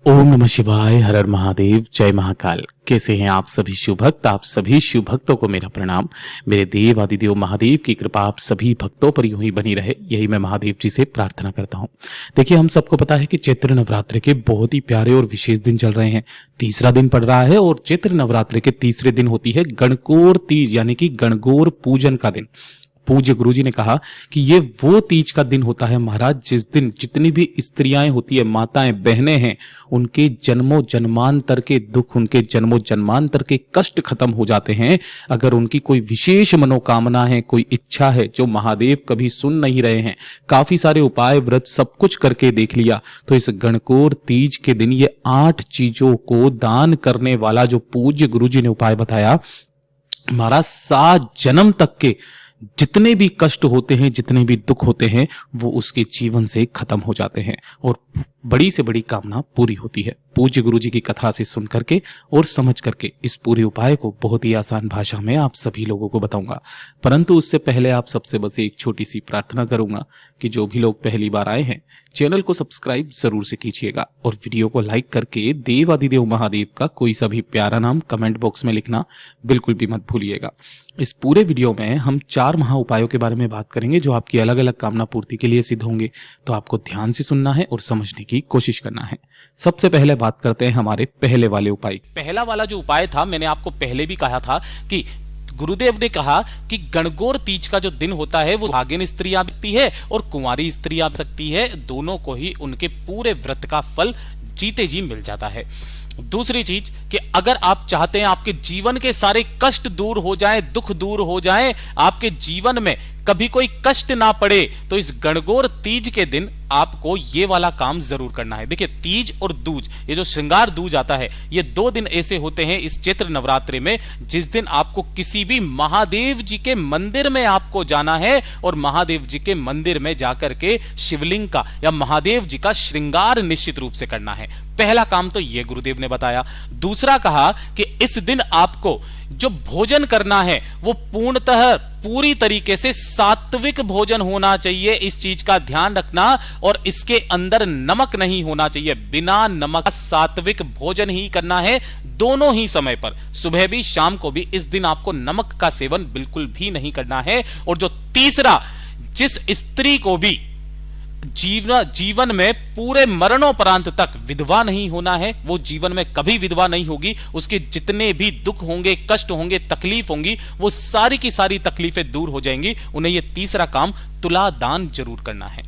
ओम नमः शिवाय, हर हर महादेव, जय महाकाल। कैसे हैं आप सभी शिव भक्त? आप सभी शिव भक्तों को मेरा प्रणाम। मेरे देव आदिदेव महादेव की कृपा आप सभी भक्तों पर यूं ही बनी रहे, यही मैं महादेव जी से प्रार्थना करता हूं। देखिए, हम सबको पता है कि चैत्र नवरात्रि के बहुत ही प्यारे और विशेष दिन चल रहे हैं। तीसरा दिन पड़ रहा है और चैत्र नवरात्रि के तीसरे दिन होती है गणगौर तीज, यानी कि गणगौर पूजन का दिन। पूज्य गुरुजी ने कहा कि ये वो तीज का दिन होता है महाराज, जिस दिन जितनी भी स्त्रियां होती है, माताएं, बहनें हैं, उनके जन्मों जन्मांतर के दुख, उनके जन्मों जन्मांतर के कष्ट खत्म हो जाते हैं। अगर उनकी कोई विशेष मनोकामना है, कोई इच्छा है जो महादेव कभी सुन नहीं रहे हैं, काफी सारे उपाय व्रत सब कुछ करके देख लिया, तो इस गणगौर तीज के दिन ये 8 चीजों को दान करने वाला जो पूज्य गुरुजी ने उपाय बताया, महाराज 7 जन्म तक के जितने भी कष्ट होते हैं, जितने भी दुख होते हैं, वो उसके जीवन से खत्म हो जाते हैं और बड़ी से बड़ी कामना पूरी होती है। पूज्य गुरुजी की कथा से सुन करके और समझ करके इस पूरे उपाय को बहुत ही आसान भाषा में आप सभी लोगों को बताऊंगा। परंतु उससे पहले आप सबसे बस एक छोटी सी प्रार्थना करूंगा कि जो भी लोग पहली बार आए हैं, चैनल को सब्सक्राइब जरूर से कीजिएगा और वीडियो को लाइक करके देवादिदेव महादेव का कोई सा भी प्यारा नाम कमेंट बॉक्स में लिखना बिल्कुल भी मत भूलिएगा। इस पूरे वीडियो में हम 4 महा उपायों के बारे में बात करेंगे जो आपकी अलग अलग कामना पूर्ति के लिए सिद्ध होंगे, तो आपको ध्यान से सुनना है और समझने की कोशिश करना है। सबसे पहले बात करते हैं हमारे पहले वाले उपाय। पहला वाला जो उपाय था, मैंने आपको पहले भी कहा था कि गुरुदेव ने कहा कि गणगौर तीज का जो दिन होता है वो भागिन स्त्रियां सकती है और कुंवारी स्त्रियां सकती है, दोनों को ही उनके पूरे व्रत का फल जीते जी मिल जाता है। दूसरी चीज कि अगर आप चाहते हैं आपके जीवन के सारे कष्ट दूर हो जाएं, दुख दूर हो जाएं, आपके जीवन में कभी कोई कष्ट ना पड़े, तो इस गणगौर तीज के दिन आपको ये वाला काम जरूर करना है। देखिए, तीज और दूज, ये जो श्रृंगार दूज आता है, ये 2 दिन ऐसे होते हैं इस चैत्र नवरात्रि में जिस दिन आपको किसी भी महादेव जी के मंदिर में आपको जाना है और महादेव जी के मंदिर में जाकर के शिवलिंग का या महादेव जी का श्रृंगार निश्चित रूप से करना है। पहला काम तो ये गुरुदेव ने बताया। दूसरा कहा कि इस दिन आपको जो भोजन करना है वो पूर्णतः पूरी तरीके से सात्विक भोजन होना चाहिए। इस चीज का ध्यान रखना, और इसके अंदर नमक नहीं होना चाहिए। बिना नमक का सात्विक भोजन ही करना है, दोनों ही समय पर, सुबह भी शाम को भी। इस दिन आपको नमक का सेवन बिल्कुल भी नहीं करना है। और जो तीसरा, जिस स्त्री को भी जीवन में पूरे मरणोपरांत तक विधवा नहीं होना है, वो जीवन में कभी विधवा नहीं होगी। उसके जितने भी दुख होंगे, कष्ट होंगे, तकलीफ होंगी, वो सारी की सारी तकलीफें दूर हो जाएंगी। उन्हें ये तीसरा काम तुला दान जरूर करना है।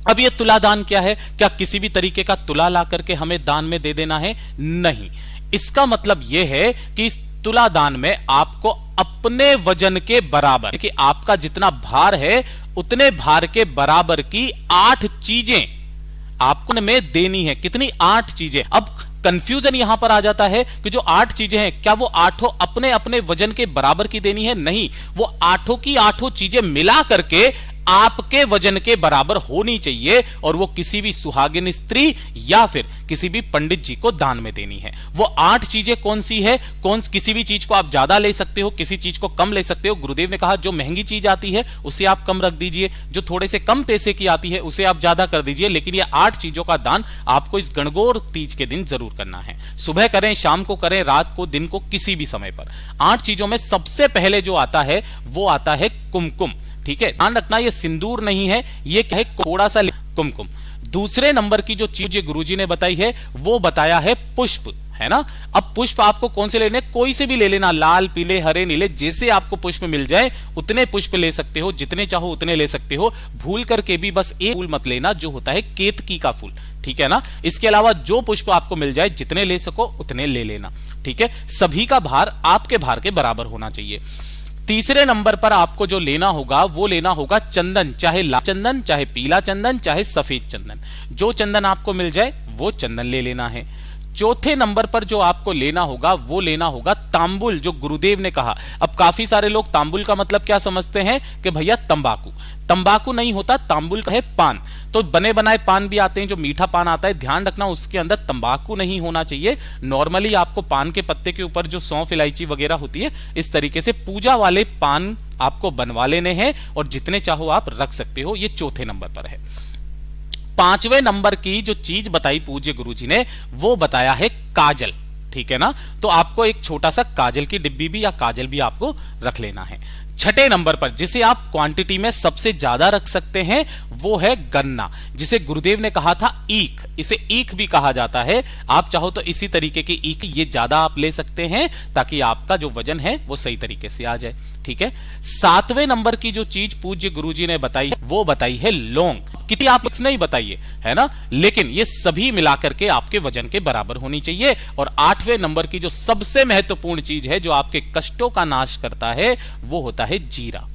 अब ये तुला दान क्या है? क्या किसी भी तरीके का तुला ला करके हमें दान में दे देना है? नहीं। इसका मतलब यह है कि इस तुला दान में आपको अपने वजन के बराबर, कि आपका जितना भार है उतने भार के बराबर की 8 चीजें आपको में देनी है। कितनी? 8 चीजें। अब कंफ्यूजन यहां पर आ जाता है कि जो 8 चीजें हैं, क्या वो 8 अपने अपने वजन के बराबर की देनी है? नहीं, वो 8 की 8 चीजें मिला करके आपके वजन के बराबर होनी चाहिए और वो किसी भी सुहागिन स्त्री या फिर किसी भी पंडित जी को दान में देनी है। वो 8 चीजें कौन सी है? किसी भी चीज को आप ज्यादा ले सकते हो, किसी चीज को कम ले सकते हो। गुरुदेव ने कहा जो महंगी चीज आती है उसे आप कम रख दीजिए, जो थोड़े से कम पैसे की आती है उसे आप ज्यादा कर दीजिए, लेकिन ये 8 चीजों का दान आपको इस गणगौर तीज के दिन जरूर करना है। सुबह करें, शाम को करें, रात को, दिन को, किसी भी समय पर। 8 चीजों में सबसे पहले जो आता है वो आता है कुमकुम। ठीक है, ध्यान रखना, ये सिंदूर नहीं है, ये क्या है? थोड़ा सा कुमकुम। दूसरे नंबर की जो चीज गुरुजी ने बताई है वो बताया है पुष्प, है ना। अब पुष्प आपको कौन से लेने? कोई से भी ले लेना, लाल, पीले, हरे, नीले, जैसे आपको पुष्प मिल जाए उतने पुष्प ले सकते हो, जितने चाहो उतने ले सकते हो। भूल करके भी बस एक फूल मत लेना जो होता है केतकी का फूल, ठीक है ना। इसके अलावा जो पुष्प आपको मिल जाए, जितने ले सको उतने ले लेना, ठीक है। सभी का भार आपके भार के बराबर होना चाहिए। तीसरे नंबर पर आपको जो लेना होगा वो लेना होगा चंदन, चाहे लाल चंदन, चाहे पीला चंदन, चाहे सफेद चंदन। जो चंदन आपको मिल जाए वो चंदन ले लेना है। चौथे नंबर पर जो आपको लेना होगा वो लेना होगा तांबुल, जो गुरुदेव ने कहा। अब काफी सारे लोग तांबुल का मतलब क्या समझते हैं कि भैया तंबाकू। तंबाकू नहीं होता, तांबुल का है पान। तो बने बनाए पान भी आते हैं, जो मीठा पान आता है, ध्यान रखना उसके अंदर तंबाकू नहीं होना चाहिए। नॉर्मली आपको पान के पत्ते के ऊपर जो सौंफ, इलायची वगैरह होती है, इस तरीके से पूजा वाले पान आपको बनवा लेने हैं और जितने चाहो आप रख सकते हो। ये चौथे नंबर पर है। 5वें नंबर की जो चीज बताई पूज्य गुरुजी ने वो बताया है काजल, ठीक है ना। तो आपको एक छोटा सा काजल की डिब्बी भी या काजल भी आपको रख लेना है। 6ठे नंबर पर जिसे आप क्वांटिटी में सबसे ज्यादा रख सकते हैं वो है गन्ना, जिसे गुरुदेव ने कहा था ईख, इसे ईख भी कहा जाता है। आप चाहो तो इसी तरीके की ईख ये ज्यादा आप ले सकते हैं ताकि आपका जो वजन है वो सही तरीके से आ जाए, ठीक है। 7वें नंबर की जो चीज पूज्य गुरुजी ने बताई वो बताई है लौंग। कितनी आप नहीं बताइए, है ना, लेकिन ये सभी मिलाकर के आपके वजन के बराबर होनी चाहिए। और 8वें नंबर की जो सबसे महत्वपूर्ण चीज है जो आपके कष्टों का नाश करता है वो होता है जीरा।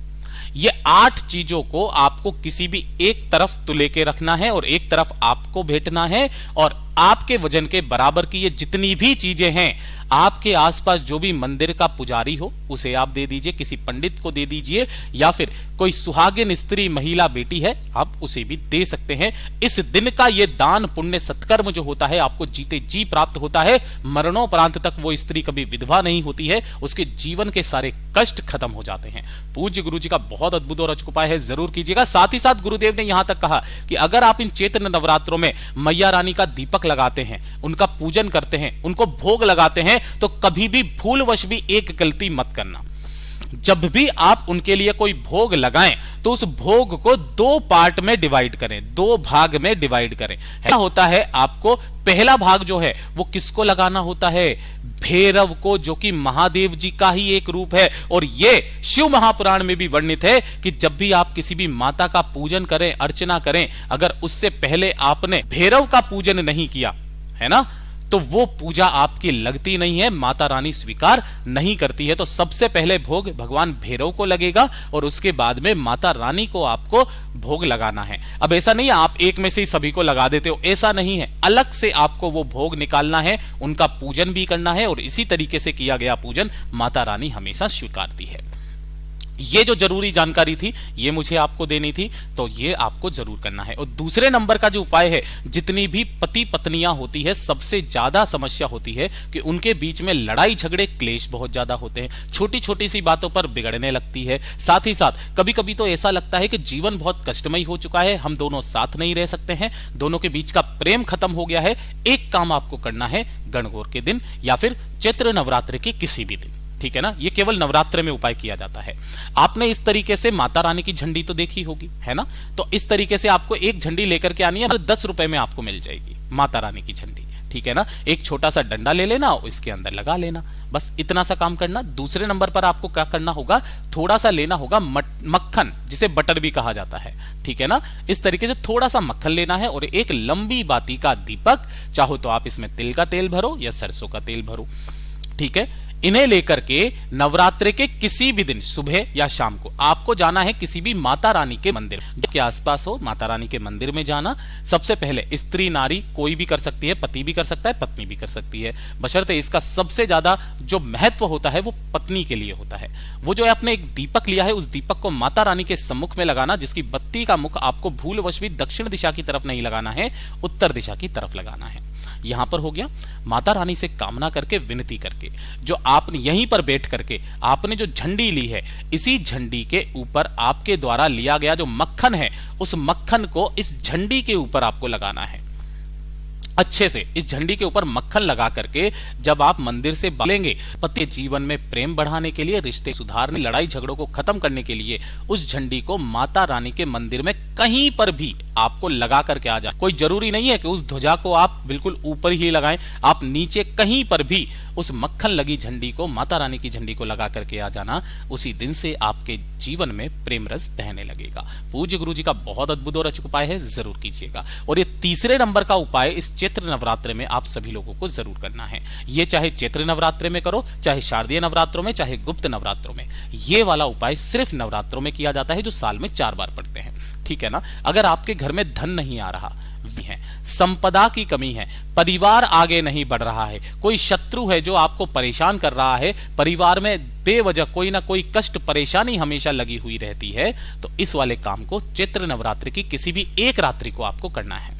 ये 8 चीजों को आपको किसी भी एक तरफ तो लेके रखना है और एक तरफ आपको भेटना है, और आपके वजन के बराबर की ये जितनी भी चीजें हैं आपके आसपास जो भी मंदिर का पुजारी हो उसे आप दे दीजिए, किसी पंडित को दे दीजिए, या फिर कोई सुहागिन स्त्री महिला बेटी है आप उसे भी दे सकते हैं। इस दिन का ये दान पुण्य सत्कर्म जो होता है आपको जीते जी प्राप्त होता है। मरणोपरांत तक वो स्त्री कभी विधवा नहीं होती है, उसके जीवन के सारे कष्ट खत्म हो जाते हैं। पूज्य गुरु जी का बहुत अद्भुत और अचूक उपाय है, जरूर कीजिएगा। साथ ही साथ गुरुदेव ने यहां तक कहा कि अगर आप इन चैत्र नवरात्रों में मैया रानी का दीपक लगाते हैं, उनका पूजन करते हैं, उनको भोग लगाते हैं, तो कभी भी भूलवश भी एक गलती मत करना। जब भी आप उनके लिए कोई भोग लगाएं तो उस भोग को 2 पार्ट में डिवाइड करें, 2 भाग में डिवाइड करें। क्या होता है, आपको पहला भाग जो है वो किसको लगाना होता है, भैरव को, जो कि महादेव जी का ही एक रूप है। और ये शिव महापुराण में भी वर्णित है कि जब भी आप किसी भी माता का पूजन करें, अर्चना करें, अगर उससे पहले आपने भैरव का पूजन नहीं किया है ना, तो वो पूजा आपकी लगती नहीं है, माता रानी स्वीकार नहीं करती है। तो सबसे पहले भोग भगवान भैरव को लगेगा और उसके बाद में माता रानी को आपको भोग लगाना है। अब ऐसा नहीं है आप एक में से ही सभी को लगा देते हो, ऐसा नहीं है, अलग से आपको वो भोग निकालना है, उनका पूजन भी करना है, और इसी तरीके से किया गया पूजन माता रानी हमेशा स्वीकारती है। ये जो जरूरी जानकारी थी ये मुझे आपको देनी थी, तो ये आपको जरूर करना है। और दूसरे नंबर का जो उपाय है, जितनी भी पति पत्नियां होती है सबसे ज्यादा समस्या होती है कि उनके बीच में लड़ाई झगड़े क्लेश बहुत ज्यादा होते हैं, छोटी छोटी सी बातों पर बिगड़ने लगती है। साथ ही साथ कभी कभी तो ऐसा लगता है कि जीवन बहुत कष्टमयी हो चुका है, हम दोनों साथ नहीं रह सकते हैं, दोनों के बीच का प्रेम खत्म हो गया है। एक काम आपको करना है, गणगौर के दिन या फिर चैत्र नवरात्र के किसी भी दिन, ठीक है ना, ये केवल नवरात्र में उपाय किया जाता है। आपने इस तरीके से माता रानी की झंडी तो देखी होगी, है ना, तो इस तरीके से आपको एक झंडी लेकर के आनी है, 10 रुपए में आपको मिल जाएगी माता रानी की झंडी, ठीक है ना। एक छोटा सा डंडा ले लेना, इसके अंदर लगा लेना, बस इतना सा काम करना। दूसरे नंबर पर आपको क्या करना होगा, थोड़ा सा लेना होगा मक्खन, जिसे बटर भी कहा जाता है, ठीक है ना। इस तरीके से थोड़ा सा मक्खन लेना है और एक लंबी बाती का दीपक, चाहो तो आप इसमें तिल का तेल भरो या सरसों का तेल भरो, ठीक है। इन्हें लेकर के नवरात्रि के किसी भी दिन सुबह या शाम को आपको जाना है किसी भी माता रानी के मंदिर के आसपास हो, माता रानी के मंदिर में जाना। सबसे पहले स्त्री नारी कोई भी कर सकती है, पति भी कर सकता है, पत्नी भी कर सकती है, बशर्ते इसका सबसे ज्यादा जो महत्व होता है वो पत्नी के लिए होता है। वो जो है आपने एक दीपक लिया है, उस दीपक को माता रानी के सम्मुख में लगाना, जिसकी बत्ती का मुख आपको भूलवश भी दक्षिण दिशा की तरफ नहीं लगाना है, उत्तर दिशा की तरफ लगाना है। यहां पर हो गया, माता रानी से कामना करके, विनती करके, जो आपने यहीं पर बैठ करके आपने जो झंडी ली है, इसी झंडी के ऊपर आपके द्वारा लिया गया जो मक्खन है, उस मक्खन को इस झंडी के ऊपर आपको लगाना है। अच्छे से इस झंडी के ऊपर मक्खन लगा करके जब आप मंदिर से निकलेंगे, पति जीवन में प्रेम बढ़ाने के लिए, रिश्ते सुधारने, लड़ाई झगड़ों को खत्म करने के लिए उस झंडी को माता रानी के मंदिर में कहीं पर भी आपको लगा करके आ जाए। कोई जरूरी नहीं है कि उस ध्वजा को आप बिल्कुल ऊपर ही लगाएं, आप नीचे कहीं पर भी उस मक्खन लगी झंडी को, माता रानी की झंडी को लगा करके आ जाना। उसी दिन से आपके जीवन में प्रेम रस बहने लगेगा। पूज्य गुरु जी का बहुत अद्भुत और अचूक उपाय है, जरूर कीजिएगा। और ये तीसरे नंबर का उपाय इस चैत्र नवरात्र में आप सभी लोगों को जरूर करना है। ये चाहे चैत्र नवरात्र में करो, चाहे शारदीय नवरात्रों में, चाहे गुप्त नवरात्रों में, ये वाला उपाय सिर्फ नवरात्रों में किया जाता है, जो साल में 4 बार पड़ते हैं, ठीक है ना। अगर आपके घर में धन नहीं आ रहा है, संपदा की कमी है, परिवार आगे नहीं बढ़ रहा है, कोई शत्रु है जो आपको परेशान कर रहा है, परिवार में बेवजह कोई ना कोई कष्ट परेशानी हमेशा लगी हुई रहती है, तो इस वाले काम को चैत्र नवरात्रि की किसी भी एक रात्रि को आपको करना है।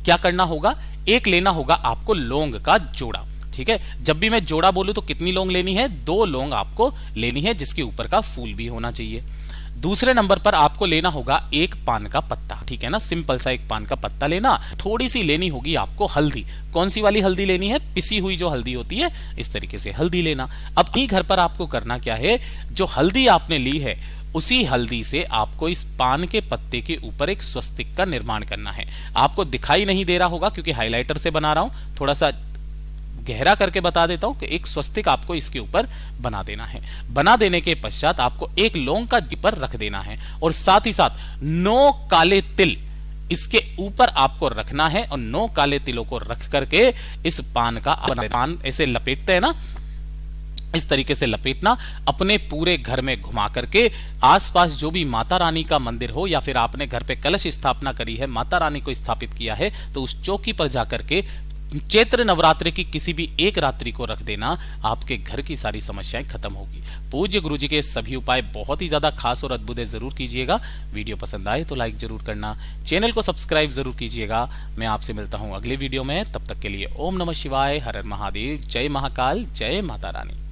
क्या करना होगा, एक लेना होगा आपको लौंग का जोड़ा, ठीक है। जब भी मैं जोड़ा बोलूं तो कितनी लौंग लेनी है, 2 लौंग आपको लेनी है, जिसके ऊपर का फूल भी होना चाहिए। दूसरे नंबर पर आपको लेना होगा एक पान का पत्ता, ठीक है ना, सिंपल सा एक पान का पत्ता लेना। थोड़ी सी लेनी होगी आपको हल्दी। कौन सी वाली हल्दी लेनी है? पिसी हुई जो हल्दी होती है, इस तरीके से हल्दी लेना। अब अपनी घर पर आपको करना क्या है, जो हल्दी आपने ली है उसी हल्दी से आपको इस पान के पत्ते के ऊपर एक स्वस्तिक का निर्माण करना है। आपको दिखाई नहीं दे रहा होगा क्योंकि हाइलाइटर से बना रहा हूं, थोड़ा सा गहरा करके बता देता हूं कि एक स्वस्तिक आपको इसके ऊपर बना देना है। बना देने के पश्चात आपको एक लौंग का पर रख देना है और साथ ही साथ 9 काले तिल इसके ऊपर आपको रखना है और 9 काले तिलों को रख करके इस पान का पान ऐसे लपेटते हैं ना, इस तरीके से लपेटना, अपने पूरे घर में घुमा करके आसपास जो भी माता रानी का मंदिर हो या फिर आपने घर पे कलश स्थापना करी है, माता रानी को स्थापित किया है, तो उस चौकी पर जाकर के चैत्र नवरात्रि की किसी भी एक रात्रि को रख देना, आपके घर की सारी समस्याएं खत्म होगी। पूज्य गुरु जी के सभी उपाय बहुत ही ज्यादा खास और अद्भुत है, जरूर कीजिएगा। वीडियो पसंद आए तो लाइक जरूर करना, चैनल को सब्सक्राइब जरूर कीजिएगा। मैं आपसे मिलता हूं अगले वीडियो में, तब तक के लिए ओम नमः शिवाय, हर हर महादेव, जय महाकाल, जय माता रानी।